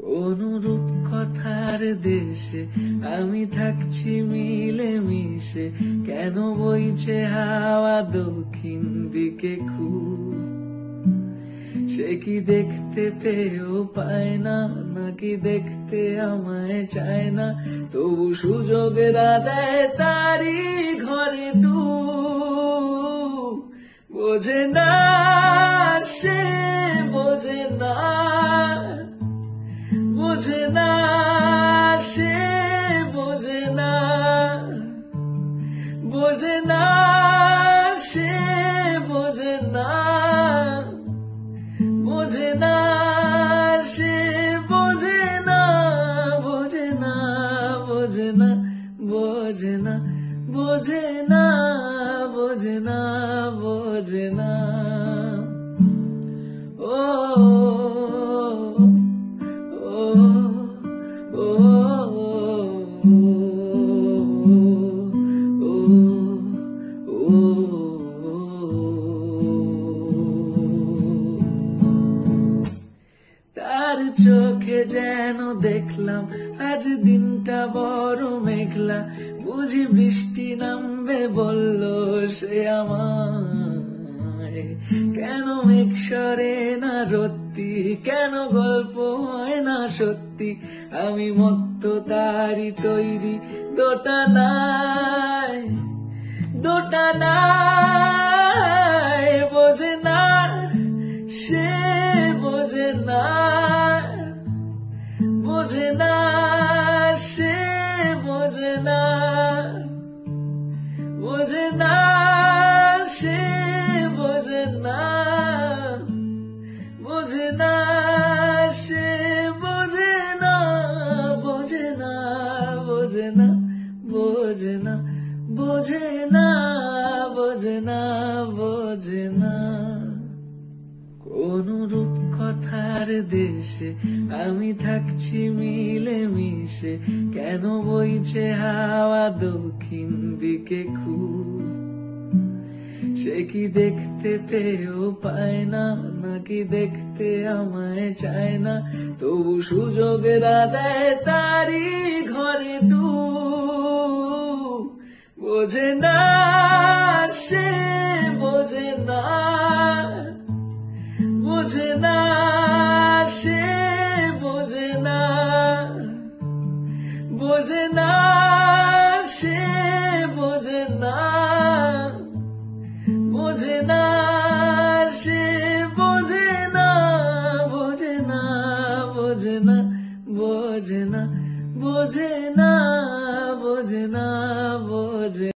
কোন রূপকথার দেশে আমি থাকছি মিলে মিশে, কেন বইছে হাওয়া দক্ষিণ দিকে খুব? সে কি দেখতে পেয়েও পায় না, নাকি দেখতে আমায় চায় না? তবু সুযোগের দেয় তারি ঘরে ডুব। বোঝে না সে, বোঝে না, বোঝে না সে, বোঝে না, বোঝে না সে, বোঝে না, বোঝে না সে, বোঝে না, বোঝে না, বোঝে না, বোঝে না, বোঝে না, বোঝে না, বোঝে না। ও তার চোখে যেন দেখলাম আজ দিনটা বড় মেঘলা, বুঝি বৃষ্টি নামবে বলল সে আমায়। কেন মেঘ সরে না রত্তি, কেন গল্প হয় না সত্যি? আমি মত্ত তারি তৈরি দোটানায়, দোটানায়। বোঝে না সে, বোঝে না, বোঝে না সে, বোঝে না, বোঝে না সে, বোঝে না, বোঝে না সে, বোঝে না, বোঝে না, বোঝে না, বোঝে না, বোঝে না, বোঝে না, বোঝে না। কোন রূপকথার দেশে আমি থাকছি মিলে মিশে, কেন বইছে হাওয়া দক্ষিণ দিকে খুব? সে কি দেখতে পেয়েও পায় না, নাকি দেখতে আমায় চায় না? তবু সুযোগের দেয় তারি ঘরে ডুব। বোঝে না সে, বোঝে না, বোঝে না সে, বোঝে না, বোঝে না সে, বোঝে না, বোঝে না সে, বোঝে না, বোঝে না, বোঝে না, বোঝে না, বোঝে না, বোঝে না, বোঝে